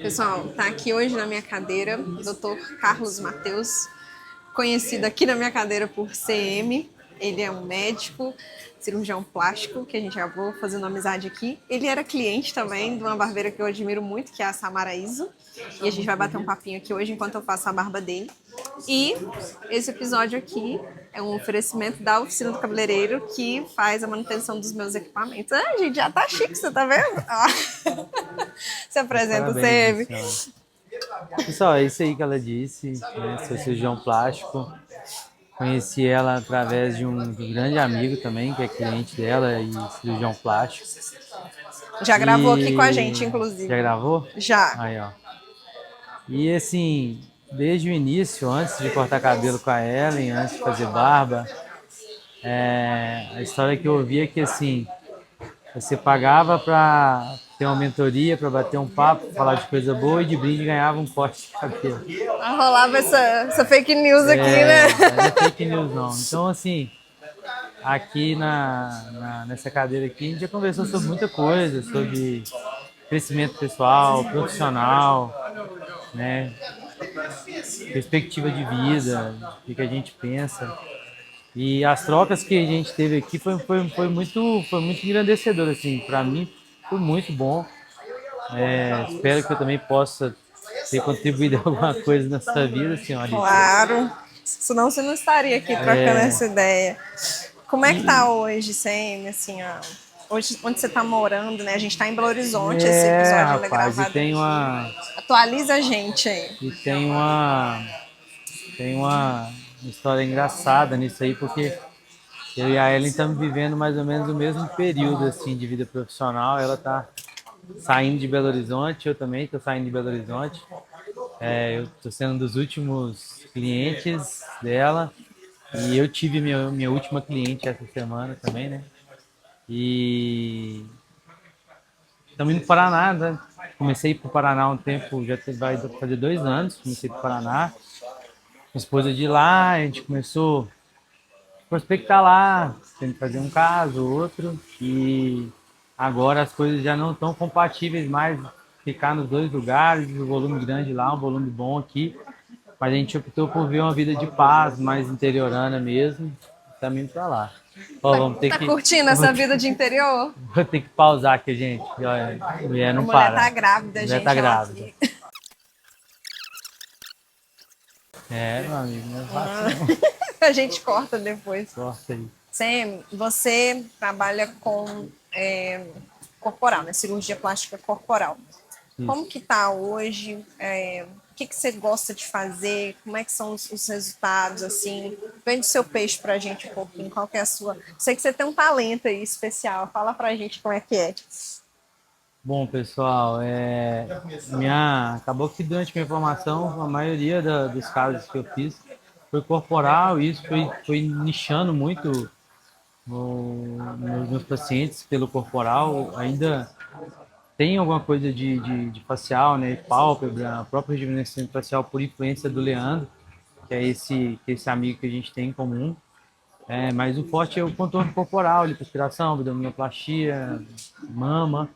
Pessoal, tá aqui hoje na minha cadeira o Dr. Carlos Mateus, conhecido aqui na minha cadeira por CM. Ele é um médico, cirurgião plástico, que a gente acabou fazendo amizade aqui. Ele era cliente também de uma barbeira que eu admiro muito, que é a Samara Iso. E a gente vai bater um papinho aqui hoje enquanto eu faço a barba dele. E esse episódio aqui é um oferecimento da oficina do cabeleireiro que faz a manutenção dos meus equipamentos. Ah, gente, já tá chique, você tá vendo? Ah. Se apresenta, Parabéns, CM. Luciana. Pessoal, é isso aí que ela disse, né? Sou cirurgião plástico. Conheci ela através de um grande amigo também, que é cliente dela e cirurgião plástico. Já gravou aqui com a gente, E já inclusive. gravou? Já. Aí, ó. E assim, desde o início, antes de cortar cabelo com a Ellen, antes de fazer barba, a história que eu ouvi é que assim, você pagava para ter uma mentoria, para bater um papo, falar de coisa boa e de brinde ganhava um corte de cabelo. Rolava essa fake news aqui, né? Não é fake news não. Então assim, aqui nessa cadeira aqui a gente já conversou sobre muita coisa, sobre crescimento pessoal, profissional, né? Perspectiva de vida, o que a gente pensa. E as trocas que a gente teve aqui foi muito engrandecedor, assim, para mim foi muito bom. Espero que eu também possa ter contribuído alguma coisa na sua vida, senhorita. Claro. Senão você não estaria aqui trocando essa ideia. Como é que tá E hoje, CM, assim, ó? Hoje, onde você tá morando, né? A gente tá em Belo Horizonte, esse episódio ainda é rapaz, gravado aqui. Atualiza a gente aí. e tem uma história engraçada nisso aí, porque eu e a Ellen estamos vivendo mais ou menos o mesmo período assim de vida profissional. Ela está saindo de Belo Horizonte, eu também estou saindo de Belo Horizonte. Eu estou sendo um dos últimos clientes dela e eu tive minha última cliente essa semana também, né? E estamos indo para o Paraná, né? Comecei para o Paraná há um tempo, vai fazer 2 anos, comecei para o Paraná. Minha esposa de lá, a gente começou a prospectar lá, tendo que fazer um caso, outro, e agora as coisas já não estão compatíveis mais ficar nos dois lugares, um volume grande lá, um volume bom aqui, mas a gente optou por ver uma vida de paz, mais interiorana mesmo, também para lá. Ó, vamos ter Tá que, curtindo eu vou essa ter, vida de interior? vou ter que pausar aqui, gente. Olha, a mulher A não mulher para. tá A grávida, mulher tá gente, ela grávida. aqui. Meu amigo, não é fácil não. A gente corta depois. Corta aí. Sam, você trabalha com corporal, né? Cirurgia plástica corporal. Como Isso. que tá hoje? O que você gosta de fazer? Como é que são os resultados, assim? Vende o seu peixe pra gente um pouquinho. Qual que é a sua... Sei que você tem um talento aí especial. Fala pra gente como é que é. Bom, pessoal, acabou que durante minha formação, a maioria dos casos que eu fiz foi corporal, e isso foi nichando muito nos meus pacientes pelo corporal. Ainda tem alguma coisa de facial, né, pálpebra, próprio rejuvenescimento facial por influência do Leandro, que é esse amigo que a gente tem em comum. Mas o forte é o contorno corporal, lipoaspiração, abdominoplastia, mama.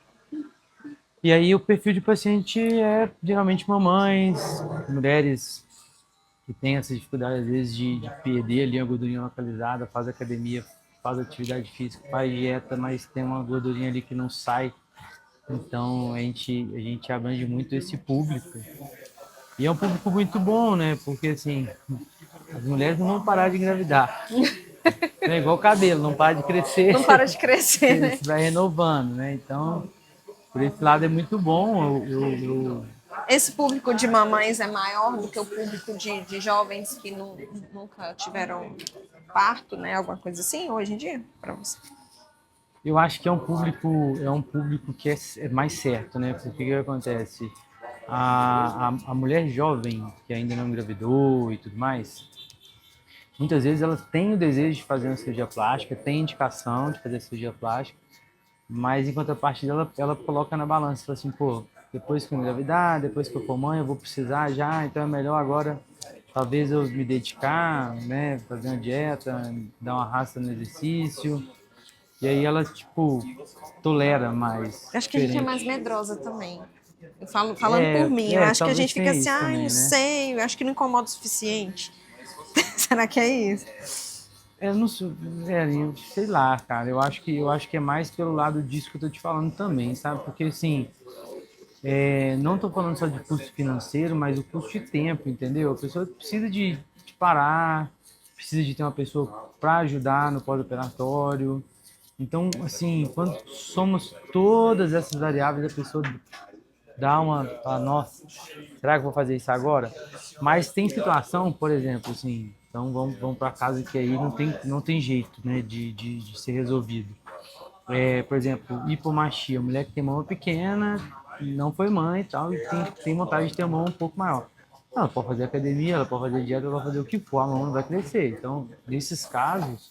E aí o perfil de paciente é geralmente mamães, mulheres que têm essa dificuldade às vezes de perder ali a gordurinha localizada, faz academia, faz atividade física, faz dieta, mas tem uma gordurinha ali que não sai. Então a gente abrange muito esse público. E é um público muito bom, né? Porque assim, as mulheres não vão parar de engravidar. É igual o cabelo, não para de crescer, Não para de crescer, você né? vai renovando, né? Então, por esse lado é muito bom. Esse público de mamães é maior do que o público de jovens que nunca tiveram parto, né? Alguma coisa assim, hoje em dia, para você? Eu acho que é um público que é mais certo, né? Porque o que acontece? A mulher jovem que ainda não engravidou e tudo mais, muitas vezes elas têm o desejo de fazer uma cirurgia plástica, tem indicação de fazer cirurgia plástica, mas em contrapartida ela coloca na balança, fala assim, pô, depois que eu engravidar, depois que eu for mãe, eu vou precisar já, então é melhor agora talvez eu me dedicar, né, fazer uma dieta, dar uma raça no exercício. E aí ela, tipo, tolera mais, Acho que a gente é mais diferente. medrosa também. Falando por mim, eu acho que a talvez gente fica tenha assim, isso ai, também, não né? sei, eu acho que não incomoda o suficiente. Será que é isso? Eu não sei, sei lá, cara. Eu acho que é mais pelo lado disso que eu tô te falando também, sabe? Porque assim, não tô falando só de custo financeiro, mas o custo de tempo, entendeu? A pessoa precisa de parar, precisa de ter uma pessoa para ajudar no pós-operatório. Então, assim, quando somos todas essas variáveis, a pessoa dá uma, fala, nossa, será que eu vou fazer isso agora? Mas tem situação, por exemplo, assim, então vamos para casa que aí não tem jeito, né, de ser resolvido. Por exemplo, hipomachia, mulher que tem mama pequena, não foi mãe e tal, e tem vontade de ter uma mama um pouco maior. Ela pode fazer academia, ela pode fazer dieta, ela pode fazer o que for, a mama não vai crescer. Então, nesses casos,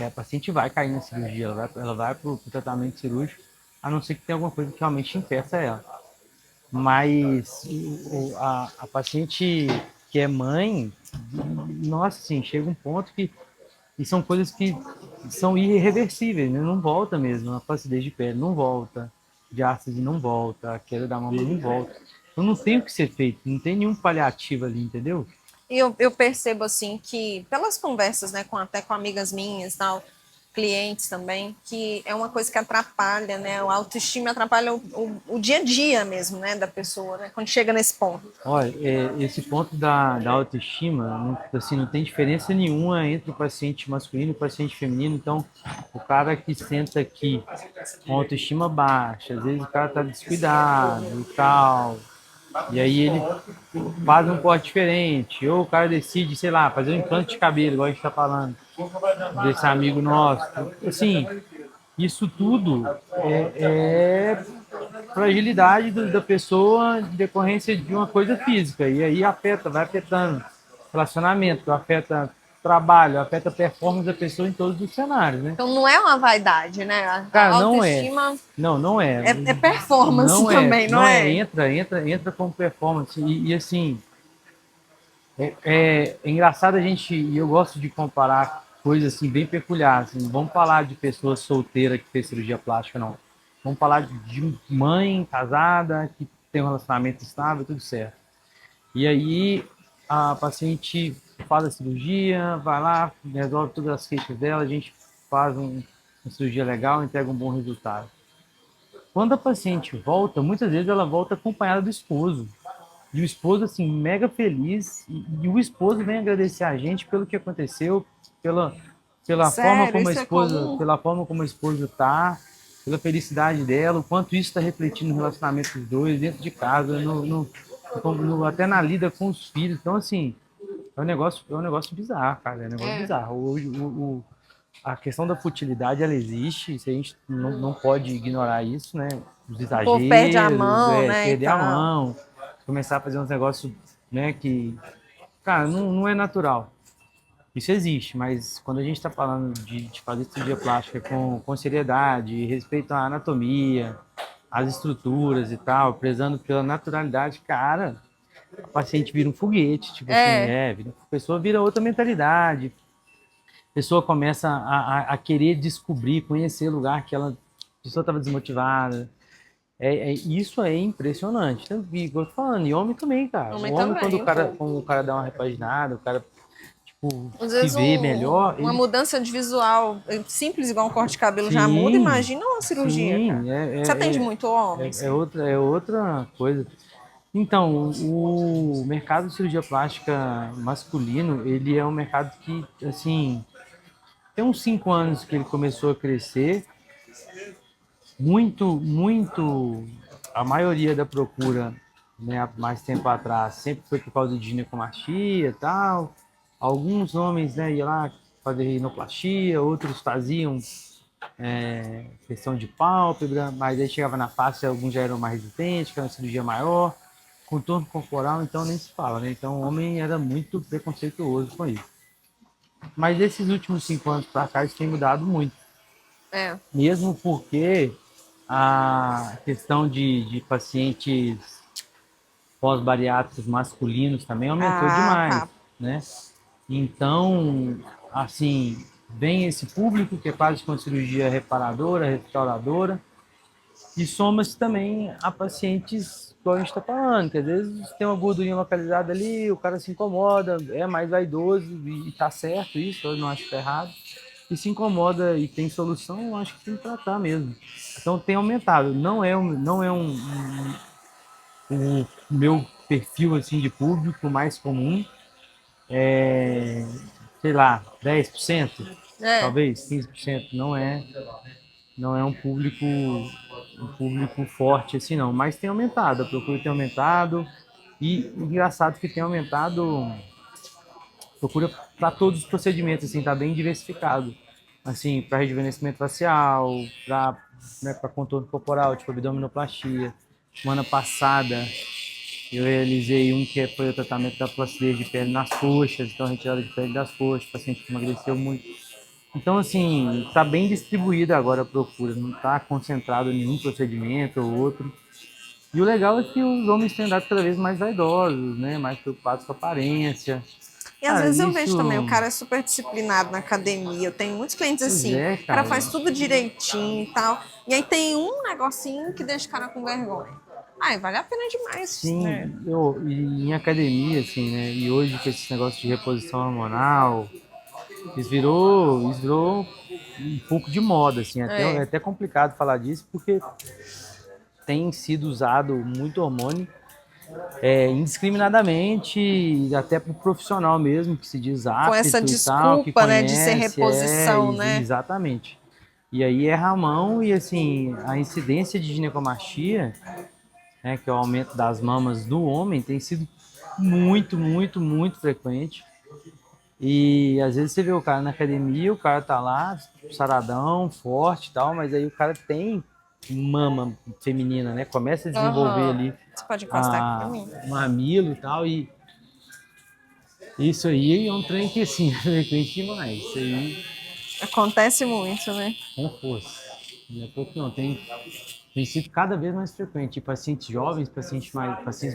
a paciente vai cair na cirurgia, ela vai para o tratamento cirúrgico, a não ser que tenha alguma coisa que realmente impeça ela. Mas a paciente que é mãe, nossa, assim, chega um ponto que e são coisas que são irreversíveis, né? Não volta mesmo. A flacidez de pele não volta, diástase não volta, a queda da mama não volta. Então não tem o que ser feito, não tem nenhum paliativo ali, entendeu? E eu percebo assim que, pelas conversas, né, até com amigas minhas, tal, clientes também, que é uma coisa que atrapalha, né? O autoestima atrapalha o dia a dia mesmo, né, da pessoa, né? Quando chega nesse ponto. Olha, esse ponto da autoestima, assim, não tem diferença nenhuma entre o paciente masculino e o paciente feminino. Então, o cara que senta aqui com autoestima baixa, às vezes o cara tá descuidado e tal, e aí ele faz um corte diferente, ou o cara decide, sei lá, fazer um implante de cabelo, igual a gente está falando, desse amigo nosso. Assim, isso tudo é fragilidade da pessoa em decorrência de uma coisa física, e aí vai afetando relacionamento, afeta trabalho, afeta a performance da pessoa em todos os cenários, né? Então não é uma vaidade, né? A Cara, não é. autoestima Não é. é performance Não é. também, não Não é. é? Entra como performance. E assim, é engraçado a gente, e eu gosto de comparar coisas assim bem peculiares. Assim, vamos falar de pessoa solteira que fez cirurgia plástica, não. Vamos falar de mãe casada que tem um relacionamento estável, tudo certo. E aí a paciente faz a cirurgia, vai lá, resolve todas as queixas dela, a gente faz uma cirurgia legal, entrega um bom resultado. Quando a paciente volta, muitas vezes ela volta acompanhada do esposo. E o esposo, assim, mega feliz. E o esposo vem agradecer a gente pelo que aconteceu, pela, pela forma Sério, como a isso é esposa, comum. pela forma como a esposa tá, pela felicidade dela, o quanto isso está refletindo no relacionamento dos dois, dentro de casa, até na lida com os filhos. Então, assim, é um negócio bizarro, cara. É um negócio É. bizarro. A questão da futilidade, ela existe, isso a gente não pode ignorar isso, né? Os O povo perde a exageros, mão, né, e perder a tal. mão, começar a fazer uns negócios, né, que, cara, não é natural. Isso existe, mas quando a gente está falando de fazer cirurgia plástica com seriedade, respeito à anatomia, às estruturas e tal, prezando pela naturalidade, cara, o paciente vira um foguete, tipo assim, É, a pessoa vira outra mentalidade, a pessoa começa a querer descobrir, conhecer o lugar que a pessoa estava desmotivada. Isso é impressionante. Então, igual eu tô falando, e homem também, cara. O homem homem, quando também, pô. o cara dá uma repaginada, o cara, tipo, Às se vezes vê melhor, uma ele. mudança de visual simples, igual um corte de cabelo, já muda. Sim, Imagina uma cirurgia, cara. sim, Você atende muito homens? é outra coisa. Então, o mercado de cirurgia plástica masculino, ele é um mercado que, assim, tem uns 5 anos que ele começou a crescer, muito, a maioria da procura, né, há mais tempo atrás, sempre foi por causa de ginecomastia e tal. Alguns homens, né, iam lá fazer rinoplastia, outros faziam questão de pálpebra, mas aí chegava na face, alguns já eram mais resistentes, que era uma cirurgia maior, contorno corporal, então nem se fala, né? Então o homem era muito preconceituoso com isso. Mas esses últimos 5 anos para cá, isso tem mudado muito. É. Mesmo porque a questão de pacientes pós-bariátricos masculinos também aumentou Ah, demais, tá. né? Então, assim, vem esse público que faz com cirurgia reparadora, restauradora, E soma-se também a pacientes, igual a gente está falando, que às vezes tem uma gordurinha localizada ali, o cara se incomoda, é mais vaidoso, e tá certo isso, eu não acho que tá errado. E se incomoda e tem solução, eu acho que tem que tratar mesmo. Então tem aumentado. O meu perfil assim de público mais comum, é, sei lá, 10%, É. talvez 15%. Não é um público forte assim não, mas tem aumentado, a procura tem aumentado e engraçado que tem aumentado procura para todos os procedimentos, assim, tá bem diversificado. Assim, para rejuvenescimento facial, para, né, para contorno corporal, tipo abdominoplastia. Semana passada eu realizei um que foi o tratamento da flacidez de pele nas coxas, então retirada de pele das coxas, o paciente que emagreceu muito. Então, assim, está bem distribuída agora a procura, não está concentrado em um procedimento ou outro. E o legal é que os homens têm andado cada vez mais vaidosos, né? Mais preocupados com a aparência. E às Cara, vezes eu isso. vejo também, o cara é super disciplinado na academia. Eu tenho muitos clientes Pois assim, é, o cara cara. faz tudo direitinho e tal. E aí tem um negocinho que deixa o cara com vergonha. Ai, vale a pena demais, né? Sim, e em academia, assim, né? E hoje com esse negócio de reposição hormonal, isso virou um pouco de moda, assim. É É. até complicado falar disso, porque tem sido usado muito hormônio indiscriminadamente, até para o profissional mesmo, que se diz Com essa apto e tal, que desculpa, né, de ser conhece, reposição, né? exatamente. E aí erra a mão e, assim, a incidência de ginecomastia, né, que é o aumento das mamas do homem, tem sido muito, muito, muito frequente. E às vezes você vê o cara na academia, o cara tá lá, saradão, forte e tal, mas aí o cara tem mama feminina, né? Começa a desenvolver Aham. ali Você pode encostar aqui pra mim? o mamilo e tal, e isso aí é um trem que, assim, é frequente demais. Isso aí, Acontece muito, né? com força. Não é pouco não, tem sido cada vez mais frequente. E pacientes jovens, pacientes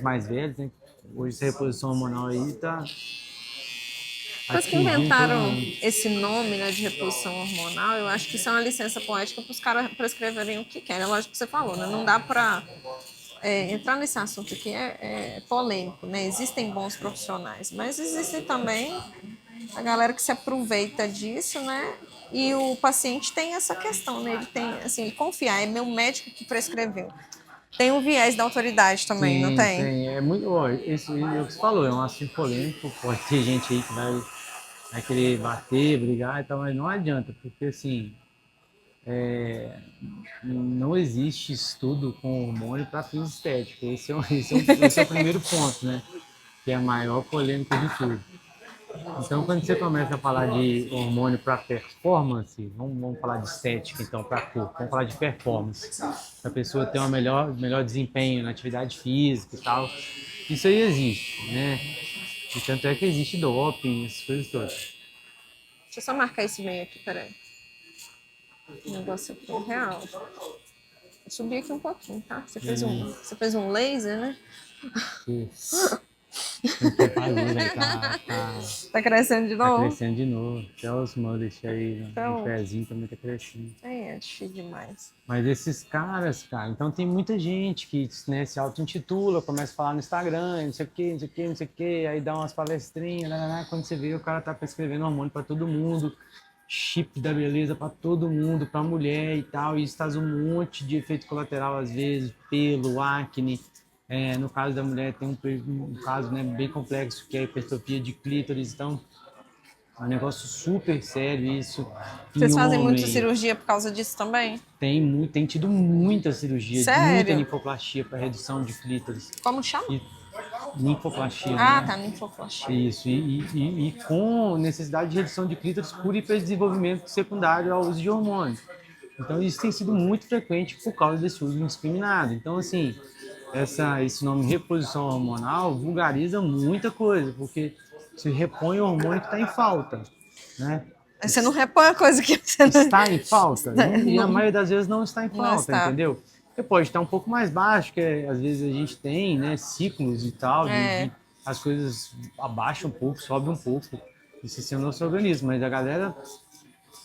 mais velhos, né? Hoje essa reposição hormonal aí tá Depois que atingindo todo inventaram mundo. esse nome, né, de reposição hormonal, eu acho que isso é uma licença poética para os caras prescreverem o que querem. É lógico que você falou, né? Não dá para entrar nesse assunto aqui é polêmico, né? Existem bons profissionais, mas existem também a galera que se aproveita disso, né? E o paciente tem essa questão, né? Ele tem, assim, ele confiar, é meu médico que prescreveu. Tem um viés da autoridade também, não Tem, tem? tem. É muito. Ó, isso é o que você falou, é um assunto polêmico. Pode ter gente aí que vai querer bater, brigar e tal, mas não adianta, porque assim, não existe estudo com hormônio para fins estéticos. Esse é o primeiro ponto, né? Que é a maior polêmica de tudo. Então, quando você começa a falar de hormônio para performance, vamos falar de estética, então, para corpo, vamos falar de performance, para a pessoa ter um melhor desempenho na atividade física e tal. Isso aí existe, né? E tanto é que existe doping, essas coisas todas. Deixa eu só marcar esse meio aqui, peraí. O negócio aqui é real. Eu subi aqui um pouquinho, tá? Você fez um laser, né? Isso. Não quer fazer, velho. Tá crescendo de Tá novo? crescendo de novo. Até os moles aí no Então, pezinho também tá crescendo. é chique demais. Mas esses caras, cara, então tem muita gente que, né, se auto-intitula, começa a falar no Instagram, não sei o que, não sei o que, não sei o que, aí dá umas palestrinhas, quando você vê o cara tá prescrevendo hormônio pra todo mundo, chip da beleza pra todo mundo, pra mulher e tal, e isso traz um monte de efeito colateral às vezes, pelo, acne. No caso da mulher tem um caso, né, bem complexo, que é a hipertrofia de clítoris, então é um negócio super sério isso. Em Vocês fazem muita homem, cirurgia por causa disso também? tem tido muita cirurgia, muita Sério? linfoplastia para redução de clítoris. Como chama? E linfoplastia, Ah, né? tá, linfoplastia. Isso, e com necessidade de redução de clítoris por hiperdesenvolvimento secundário ao uso de hormônios. Então, isso tem sido muito frequente por causa desse uso indiscriminado. Então, assim, esse nome reposição hormonal vulgariza muita coisa, porque se repõe o hormônio que está em falta, né? Aí você não repõe a coisa que você não... Está em falta, e a não, maioria das vezes não está em não falta, está. entendeu? Você pode estar um pouco mais baixo, que às vezes a gente tem, né, ciclos e tal, É. as coisas abaixam um pouco, sobem um pouco, isso é o nosso organismo, mas a galera,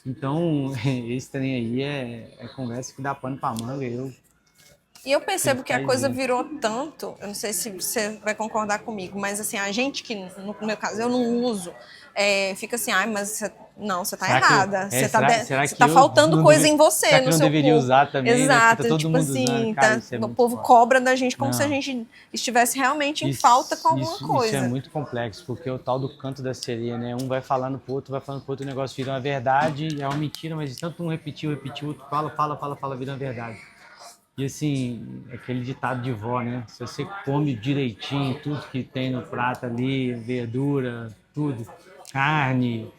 então, esse trem aí é conversa que dá pano pra manga, eu E eu percebo que a ficar coisa isento. virou tanto, eu não sei se você vai concordar comigo, mas assim, a gente que, no meu caso, eu não uso, fica assim, ai, mas não, você tá Será que, errada, será você que tá eu faltando não coisa deve, em será você, que no eu não seu deveria corpo. usar também, né? Porque tá Exato, todo tipo mundo usando, assim, cara, tá, isso é o muito povo foda. cobra da gente como se a Não, gente estivesse realmente em falta com alguma isso é coisa. muito complexo, porque é o tal do canto da sereia, né? Um vai falando pro outro, vai falando pro outro, o negócio vira uma verdade, é uma mentira, mas de tanto um repetiu, o outro fala, vira uma verdade. E assim, aquele ditado de vó, né? Se você come direitinho tudo que tem no prato ali, verdura, tudo, carne,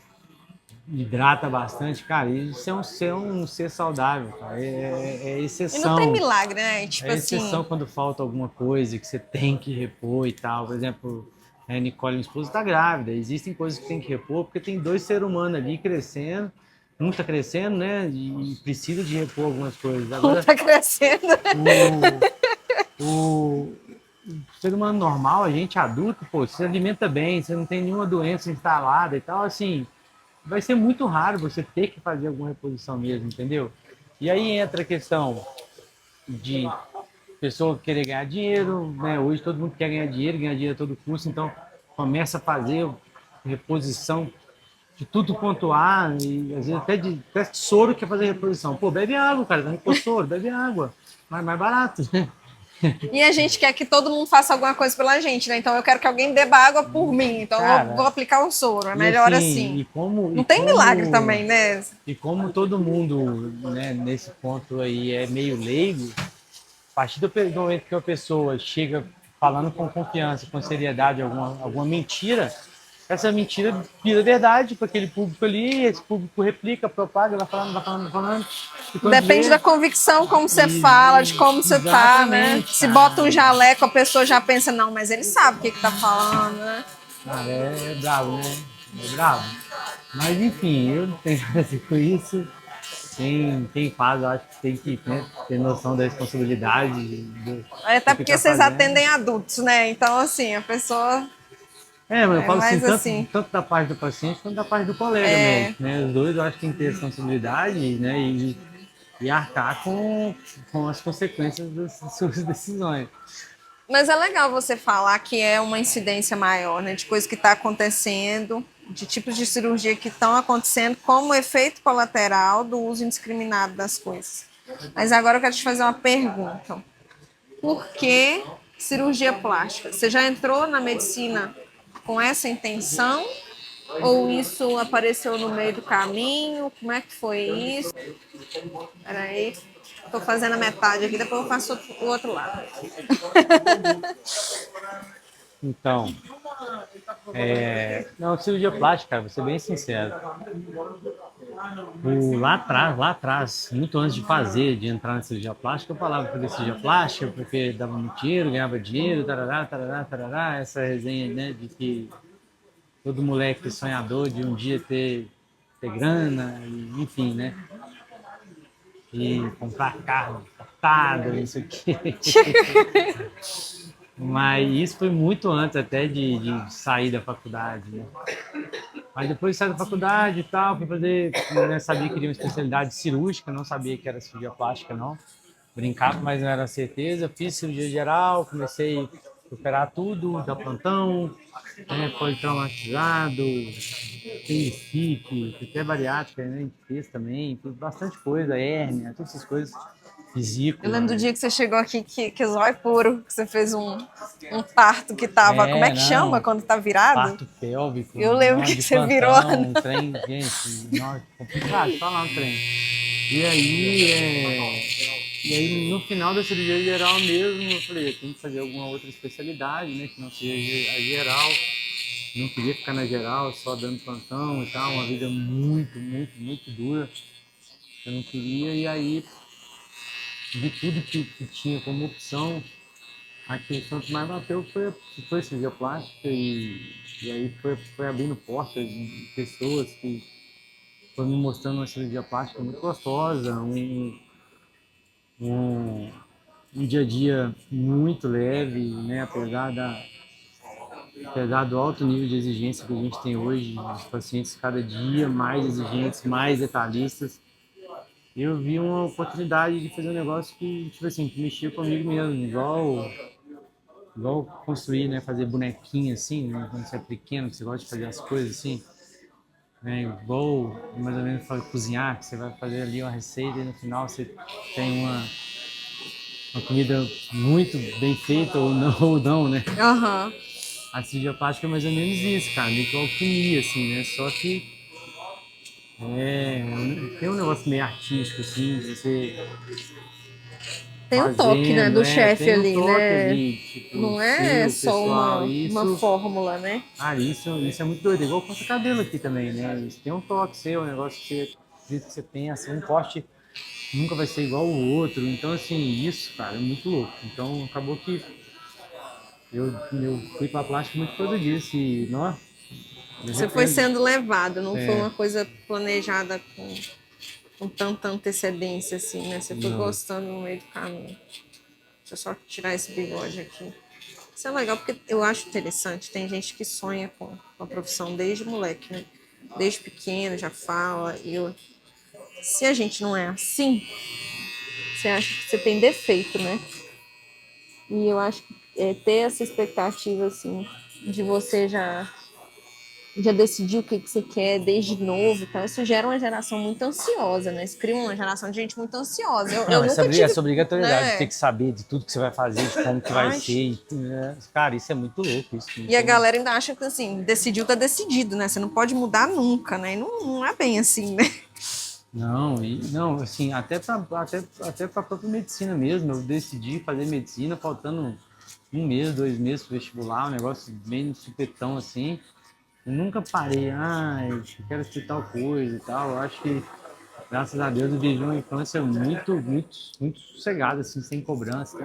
hidrata bastante, cara, isso é um ser saudável, cara. É E não tem exceção. milagre, né? Tipo É exceção assim, quando falta alguma coisa que você tem que repor e tal. Por exemplo, a Nicole, minha esposa, está grávida. Existem coisas que tem que repor porque tem dois seres humanos ali crescendo. Um está crescendo, né? E precisa de repor algumas coisas. não Agora, tá crescendo. o, o ser humano normal, a gente adulto, pô, você se alimenta bem, você não tem nenhuma doença instalada e tal, assim, vai ser muito raro você ter que fazer alguma reposição mesmo, entendeu? E aí entra a questão de pessoa querer ganhar dinheiro, né? Hoje todo mundo quer ganhar dinheiro a todo custo, então começa a fazer reposição de tudo quanto há, e às vezes até soro quer fazer reposição. Pô, bebe água, cara, tá repor soro, bebe água, mais barato, né? E a gente quer que todo mundo faça alguma coisa pela gente, né? Então eu quero que alguém beba água por mim. Então vou Cara, aplicar um soro. É e melhor assim, assim. e como, Não e tem milagre como, também, né? e como todo mundo, né, nesse ponto aí é meio leigo, a partir do momento que a pessoa chega falando com confiança, com seriedade, alguma mentira, essa mentira vira verdade para aquele público ali, esse público replica, propaga, vai falando, e quando Depende vê, da convicção, como você fala, de como você tá, né? exatamente, Se bota um cara. jaleco, a pessoa já pensa, não, mas ele sabe o que tá falando, né? Cara, é bravo, né? É bravo. Mas enfim, eu não tenho nada a ver com isso. Quem faz, eu acho que tem que, né, ter noção da responsabilidade Até do que porque está vocês fazendo. atendem adultos, né? Então, assim, a pessoa É, mas eu é falo assim, mais tanto, assim. tanto da parte do paciente quanto da parte do colega É, médico, né? Os dois eu acho que tem que ter responsabilidade, né? E arcar com as consequências das suas decisões. mas é legal você falar que é uma incidência maior, né, de coisas que está acontecendo, de tipos de cirurgia que estão acontecendo como efeito colateral do uso indiscriminado das coisas. Mas agora eu quero te fazer uma pergunta. Por que cirurgia plástica? Você já entrou na medicina com essa intenção? Ou isso apareceu no meio do caminho? Como é que foi isso? Peraí, estou fazendo a metade aqui, depois eu faço o outro lado. Então, não, cirurgia plástica, cara, vou ser bem sincero. Lá atrás, muito antes de entrar na cirurgia plástica, eu falava que fazer cirurgia plástica porque dava muito dinheiro, ganhava dinheiro, tarará, tarará, tarará, essa resenha, né, de que todo moleque sonhador de um dia ter grana, enfim, né? E comprar carro importado, isso aqui. Mas isso foi muito antes até de sair da faculdade, né? Mas depois de sair da faculdade e tal, fui fazer, né, sabia que queria uma especialidade cirúrgica, não sabia que era cirurgia plástica, não. Brincava, mas não era certeza. Fiz cirurgia geral, comecei a operar tudo, dar plantão, né, foi traumatizado, apendicite, até bariátrica, né, a gente fez também, fiz bastante coisa, hérnia, todas essas coisas, Eu lembro do vesícula. dia que você chegou aqui, que zóio puro, que você fez um parto que tava. Como é É, que chama não, quando tá virado? parto pélvico, Eu lembro nó que de você virou. plantão, um trem, gente, nó, complicado falar um trem. E aí, e aí, no final da cirurgia geral mesmo, eu falei, eu tenho que fazer alguma outra especialidade, né, que não seja a geral. Não queria ficar na geral, só dando plantão e tal, uma vida muito dura. Eu não queria, e aí, de tudo que tinha como opção, a questão que mais bateu foi a cirurgia plástica, e aí foi abrindo portas de pessoas que foram me mostrando uma cirurgia plástica muito gostosa, um, um dia a dia muito leve, né? Apesar do alto nível de exigência que a gente tem hoje, os pacientes cada dia mais exigentes, mais detalhistas, eu vi uma oportunidade de fazer um negócio que, tipo assim, que mexia comigo mesmo, igual construir, né? Fazer bonequinho assim, né, quando você é pequeno, que você gosta de fazer as coisas assim, né? Igual, mais ou menos, cozinhar, que você vai fazer ali uma receita e no final você tem uma comida muito bem feita ou não, né? Aham. A cirurgia plástica é mais ou menos isso, cara, meio que uma alquimia, assim, né? Só que tem um negócio meio artístico, assim, de você Tem um toque, né, fazendo, do chefe tem um ali, toque né? ali, tipo, Não é seu, só pessoal, uma isso, fórmula, né? isso é muito doido, igual corta cabelo aqui também, né? Isso tem um toque seu, um negócio que você, do jeito que você pensa, um corte nunca vai ser igual ao outro, então, assim, isso, cara, é muito louco. Então, acabou que eu fui pra plástica muito por causa disso, e, nossa, me Você foi arrependo. sendo levado, não foi É, uma coisa planejada com tanta antecedência assim, né? Você foi não. gostando no meio do caminho. Deixa eu só tirar esse bigode aqui. Isso é legal porque eu acho interessante. Tem gente que sonha com a profissão desde moleque, né? Desde pequeno já fala. Se a gente não é assim, você acha que você tem defeito, né? E eu acho que ter essa expectativa, assim, de você já decidir o que você quer desde novo, então isso gera uma geração muito ansiosa, né? Isso cria uma geração de gente muito ansiosa. Eu Não, nunca essa tive, obrigatoriedade de ter né? que saber de tudo que você vai fazer, de como que vai Ai, ser. Cara, isso é muito louco. Isso, e a então, galera ainda acha que assim, decidiu, tá decidido, né? Você não pode mudar nunca, né? E não é bem assim, né? não, assim, até pra própria medicina mesmo. Eu decidi fazer medicina faltando um mês, 2 meses pro vestibular, um negócio bem de supetão assim. Eu nunca parei, eu quero estudar tal coisa e tal. Eu acho que, graças a Deus, eu vivi uma infância muito sossegada, assim, sem cobrança.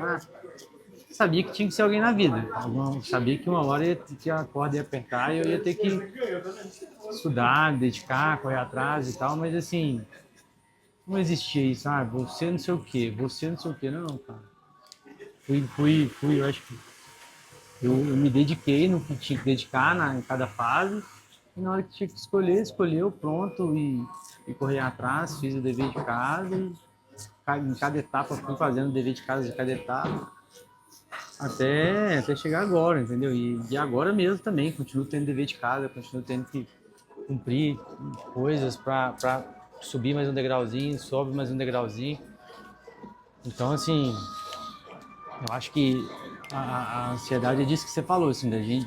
Sabia que tinha que ser alguém na vida. Eu sabia que uma hora que a corda ia apertar e eu ia ter que estudar, me dedicar, correr atrás e tal, mas assim, não existia isso, você não sei o quê, você não sei o quê, não, cara. Eu acho que eu me dediquei no que tinha que dedicar em cada fase, e na hora que tinha que escolher, escolheu, pronto, e correr atrás, fiz o dever de casa, e em cada etapa fui fazendo o dever de casa de cada etapa. Até chegar agora, entendeu? E agora mesmo também, continuo tendo dever de casa, continuo tendo que cumprir coisas para subir mais um degrauzinho, sobe mais um degrauzinho. Então, assim, eu acho que a ansiedade é disso que você falou, assim, da gente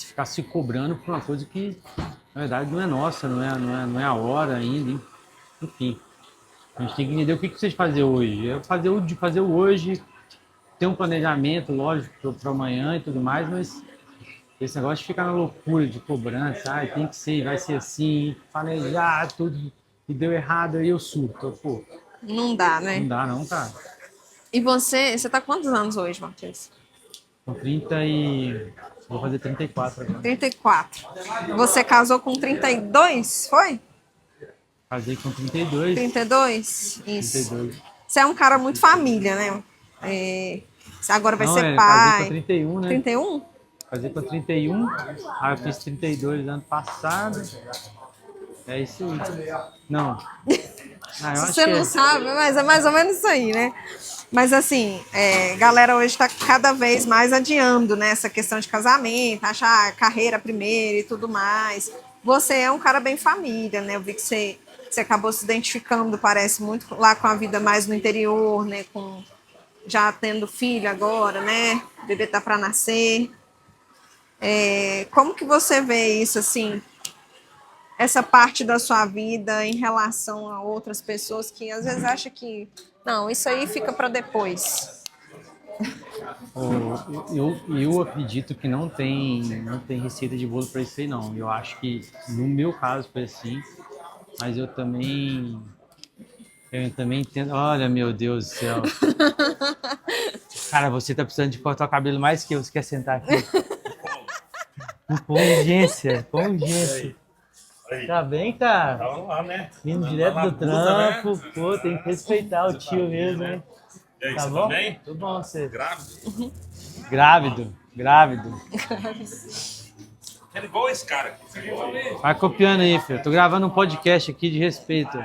ficar se cobrando por uma coisa que, na verdade, não é nossa, não é a hora ainda, enfim. A gente tem que entender o que precisa fazer hoje. Fazer o hoje, ter um planejamento, lógico, para amanhã e tudo mais, mas esse negócio de ficar na loucura de cobrança, tem que ser, vai ser assim, planejar tudo e deu errado, aí eu surto. Pô, Não dá, não né? dá não, cara. E você tá quantos anos hoje, Matheus? Com 30 e... Vou fazer 34 agora. 34. Você casou com 32, foi? Casei com 32. 32? Isso. 32. Você é um cara muito família, né? Você agora vai Não, ser casei com pai. 31, né? 31? Casei com 31, aí eu fiz 32 ano passado. É isso aí. Não. Eu Se acho você que não é. sabe, mas é mais ou menos isso aí, né? Mas assim, galera hoje está cada vez mais adiando, né, essa questão de casamento, achar carreira primeiro e tudo mais. Você é um cara bem família, né? Eu vi que você acabou se identificando, parece, muito lá com a vida mais no interior, né? Com já tendo filho agora, né? O bebê tá para nascer. Como que você vê isso, assim, essa parte da sua vida em relação a outras pessoas que às vezes acham que não, isso aí fica para depois. Eu acredito que não tem receita de bolo para isso aí, não. Eu acho que no meu caso foi assim, mas eu também entendo. Olha, meu Deus do céu. Cara, você tá precisando de cortar o cabelo mais que eu. Você quer sentar aqui? Com urgência, com urgência. Tá bem, cara? Tava lá, né? Vindo Andando direto lá na do blusa, né? trampo. Pô, tem que respeitar o tio mesmo, né? hein? E aí, Tá você bom? tá bem? Tudo bom, você? Grávido? Grávido. Era igual esse cara aqui. Vai copiando aí, filho. Tô gravando um podcast aqui de respeito.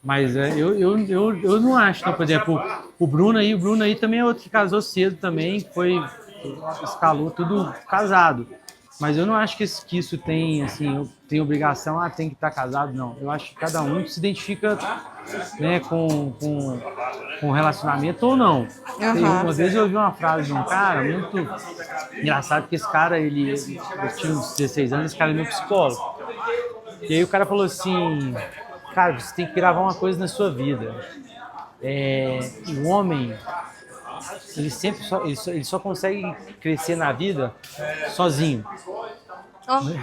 Mas eu não acho, não. Por exemplo, o Bruno aí também é outro que casou cedo também, escalou tudo casado. Mas eu não acho que isso tem, assim, tem obrigação, tem que estar casado, não. Eu acho que cada um se identifica, né, com o relacionamento ou não. Uma vez eu ouvi uma frase de um cara muito engraçado, que esse cara, eu tinha uns 16 anos, esse cara é meu psicólogo. E aí o cara falou assim, cara, você tem que gravar uma coisa na sua vida. O homem, ele só consegue crescer na vida sozinho.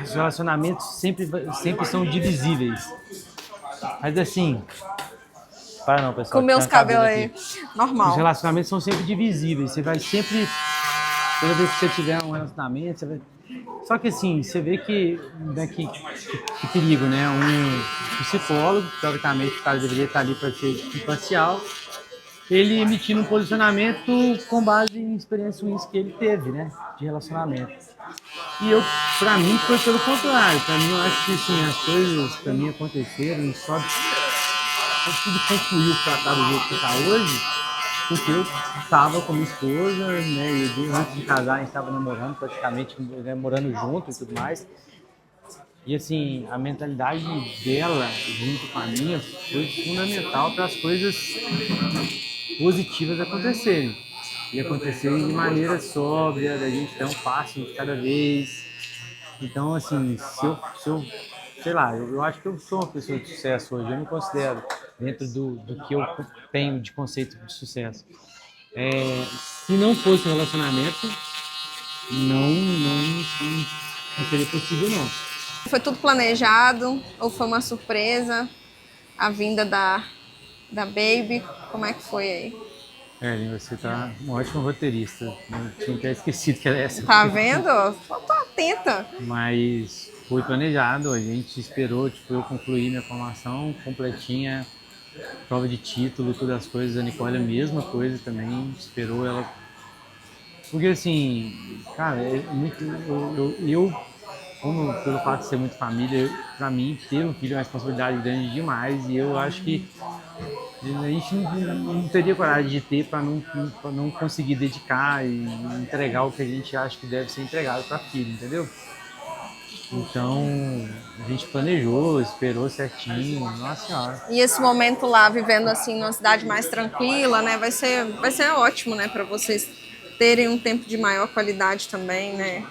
Os relacionamentos sempre são divisíveis. Mas assim, para não, pessoal. Com meus cabelos aí, normal. Os relacionamentos são sempre divisíveis. Você vai sempre, toda vez que você tiver um relacionamento, você vai... Só que assim, você vê que perigo, né? Um psicólogo, teoricamente o cara deveria estar ali para ser imparcial, ele emitindo um posicionamento com base em experiências ruins que ele teve, né? De relacionamento. E pra mim, foi pelo contrário. Pra mim, eu acho que assim, as coisas pra mim aconteceram só tudo confluiu pra estar do jeito que tá hoje, porque eu estava com minha esposa, né? E antes de casar, a gente estava namorando praticamente, né, morando junto e tudo mais. E assim, a mentalidade dela, junto com a minha, foi fundamental para as coisas positivas acontecerem. E acontecerem de maneira sóbria, da gente dar um passo de cada vez. Então, assim, se eu sei lá, eu acho que eu sou uma pessoa de sucesso hoje, eu me considero dentro do que eu tenho de conceito de sucesso. Se não fosse um relacionamento, não seria possível, não. Foi tudo planejado ou foi uma surpresa? A vinda da Baby, como é que foi aí? Você tá um ótimo roteirista. Eu tinha até esquecido que era essa. Tá vendo? Eu tô atenta. Mas foi planejado, a gente esperou, eu concluí minha formação completinha, prova de título, todas as coisas. A Nicole a mesma coisa também, esperou ela. Porque assim, cara, como pelo fato de ser muito família, pra mim ter um filho é uma responsabilidade grande demais, e eu acho que a gente não teria coragem de ter para não conseguir dedicar e entregar o que a gente acha que deve ser entregado para filho, entendeu? Então a gente planejou, esperou certinho, nossa senhora. E esse momento lá, vivendo assim numa cidade mais tranquila, né? Vai ser ótimo, né? Para vocês terem um tempo de maior qualidade também, né?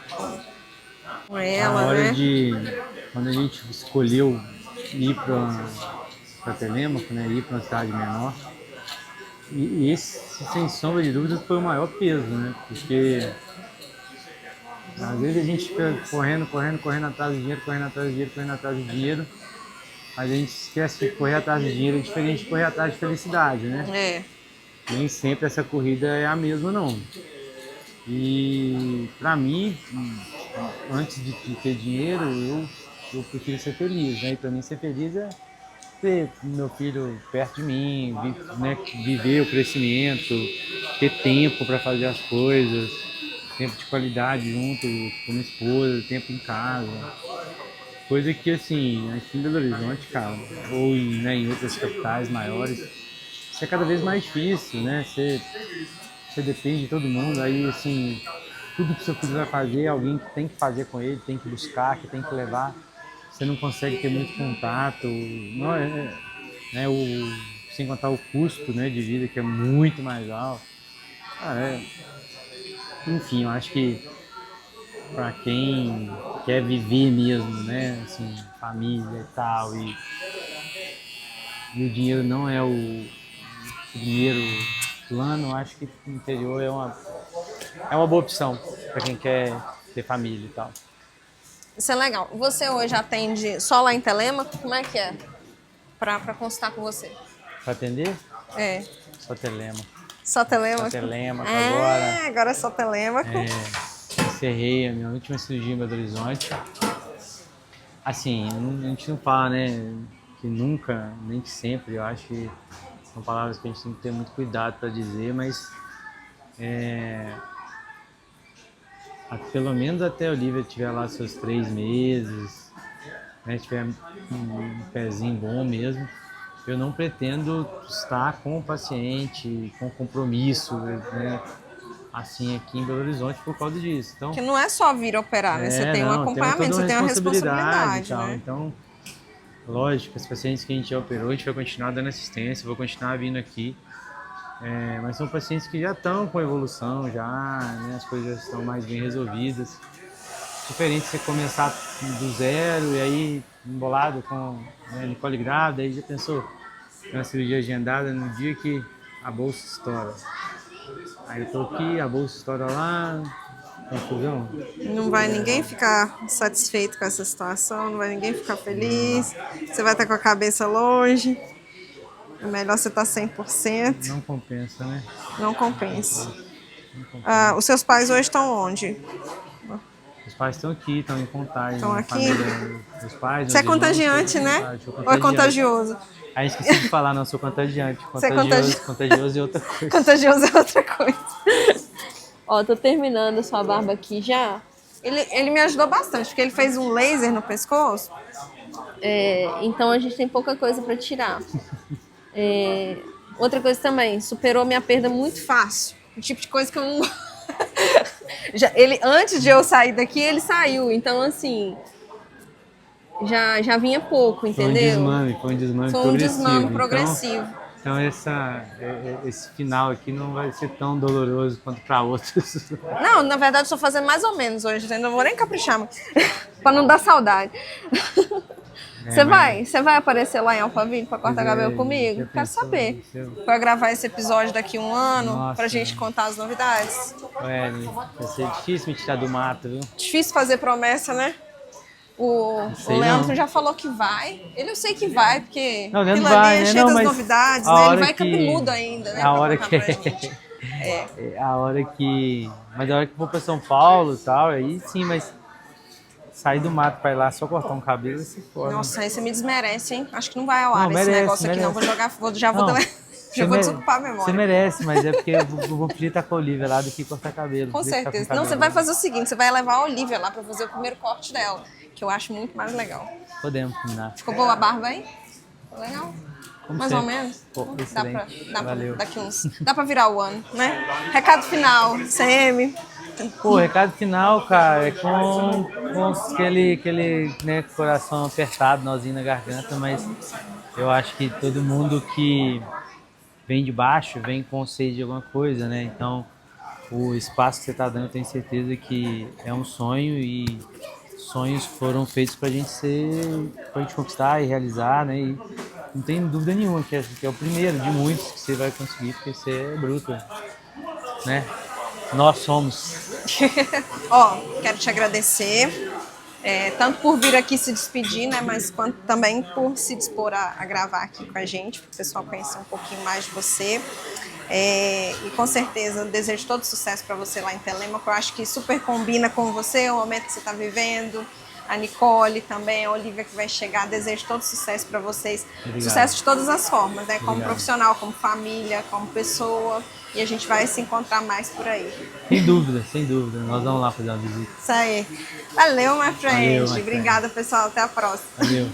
Com ela, Na hora né? Quando a gente escolheu ir para Telêmaco, né? Ir para uma cidade menor. E esse, sem sombra de dúvidas, foi o maior peso, né? Porque às vezes a gente fica correndo atrás do dinheiro, mas a gente esquece que correr atrás do dinheiro é diferente de correr atrás de felicidade, né? Nem sempre essa corrida é a mesma, não. E pra mim, antes de ter dinheiro, eu prefiro ser feliz, né? E pra mim ser feliz é ter meu filho perto de mim, né, viver o crescimento, ter tempo para fazer as coisas, tempo de qualidade junto com minha esposa, tempo em casa. Coisa que, assim, aqui em Belo Horizonte, cara, ou em outras capitais maiores, isso é cada vez mais difícil, né? Você depende de todo mundo, aí, assim, tudo que seu filho vai fazer, alguém que tem que fazer com ele, tem que buscar, que tem que levar. Você não consegue ter muito contato, não sem contar o custo, né, de vida, que é muito mais alto. Enfim, eu acho que para quem quer viver mesmo, né, assim, família e tal, e o dinheiro não é o primeiro plano, eu acho que o interior é uma boa opção para quem quer ter família e tal. Isso é legal. Você hoje atende só lá em Telêmaco? Como é que é? Pra consultar com você. Para atender? É. Só Telêmaco. Só Telêmaco? Só Telêmaco agora. Agora é só Telêmaco. Encerrei a minha última cirurgia em Belo Horizonte. Assim, a gente não fala, né, que nunca, nem que sempre, eu acho que são palavras que a gente tem que ter muito cuidado para dizer, mas pelo menos até a Olivia tiver lá seus 3 meses, né, tiver um pezinho bom mesmo, eu não pretendo estar com o paciente, com compromisso, né, assim, aqui em Belo Horizonte por causa disso. Então, Porque não é só vir operar, né? Você tem um não, acompanhamento, toda você tem uma responsabilidade, e tal. né? Então, lógico, os pacientes que a gente já operou, a gente vai continuar dando assistência, vou continuar vindo aqui. Mas são pacientes que já estão com evolução, já, né, as coisas estão mais bem resolvidas. Diferente você começar do zero e aí embolado com, né, Nicole grávida, aí já pensou na cirurgia agendada no dia que a bolsa estoura. Aí eu tô aqui, a bolsa estoura lá, confusão. Não vai ninguém ficar satisfeito com essa situação, não vai ninguém ficar feliz. Você vai estar com a cabeça longe. É melhor você estar 100%. Não compensa, né? Não compensa. Os seus pais hoje estão onde? Os pais estão aqui, estão em Contagem. Estão aqui? Família, os pais, Você é meus irmãos, contagiante, né? eu sou Ou é contagioso? Aí esqueci de falar, não, eu sou contagiante. Você é Contagioso é outra coisa. Contagioso é outra coisa. Ó, tô terminando a sua barba aqui já. Ele me ajudou bastante, porque ele fez um laser no pescoço. Então a gente tem pouca coisa pra tirar. Outra coisa também, superou minha perda muito fácil. O tipo de coisa que eu não... antes de eu sair daqui, ele saiu. Então, assim, já vinha pouco, entendeu? Foi um desmame Foi um progressivo. desmame progressivo. Então esse final aqui não vai ser tão doloroso quanto para outros. Não, na verdade, estou fazendo mais ou menos hoje. Não vou nem caprichar, para não dar saudade. Você vai aparecer lá em Alphaville para cortar cabelo comigo? Quero saber. Para gravar esse episódio daqui a um ano, para a gente contar as novidades. Vai ser difícil me tirar do mato, viu? Difícil fazer promessa, né? O Leandro já falou que vai. Eu sei que vai, porque não, Leandro aquilo ali vai, é né? cheio não, das novidades, né? Ele vai cabeludo ainda, né? A hora que eu for para São Paulo e tal, aí sim, mas sair do mato para ir lá só cortar um cabelo, se for. Nossa, aí você me desmerece, hein? Acho que não vai ao ar esse negócio aqui, não. Vou jogar, já vou desocupar a memória. Você merece, mas é porque eu vou pedir estar com a Olivia lá do que cortar cabelo. Com certeza. Não, você vai fazer o seguinte, você vai levar a Olivia lá para fazer o primeiro corte dela, que eu acho muito mais legal. Podemos combinar. Ficou boa a barba aí? Ficou legal? Como mais sempre. ou menos? Pô, dá pra virar o ano, né? Recado final, CM. Pô, recado final, cara, é com aquele né, coração apertado, nozinho na garganta, mas eu acho que todo mundo que vem de baixo vem com sede de alguma coisa, né? Então, o espaço que você tá dando, eu tenho certeza que é um sonho e sonhos foram feitos pra gente conquistar e realizar, né? E não tem dúvida nenhuma que é o primeiro de muitos que você vai conseguir, porque você é bruto, né? Nós somos. Ó, quero te agradecer, tanto por vir aqui se despedir, né, mas quanto também por se dispor a gravar aqui com a gente, para o pessoal conhecer um pouquinho mais de você. E com certeza eu desejo todo sucesso para você lá em Telêmaco. Eu acho que super combina com você, o momento que você está vivendo. A Nicole também, a Olivia que vai chegar. Desejo todo sucesso para vocês. Obrigado. Sucesso de todas as formas, né? Como Obrigado. Profissional, como família, como pessoa. E a gente vai se encontrar mais por aí. Sem dúvida, sem dúvida. Nós vamos lá fazer uma visita. Isso aí. Valeu, my friend. Valeu, my friend. Obrigada, pessoal. Até a próxima. Valeu.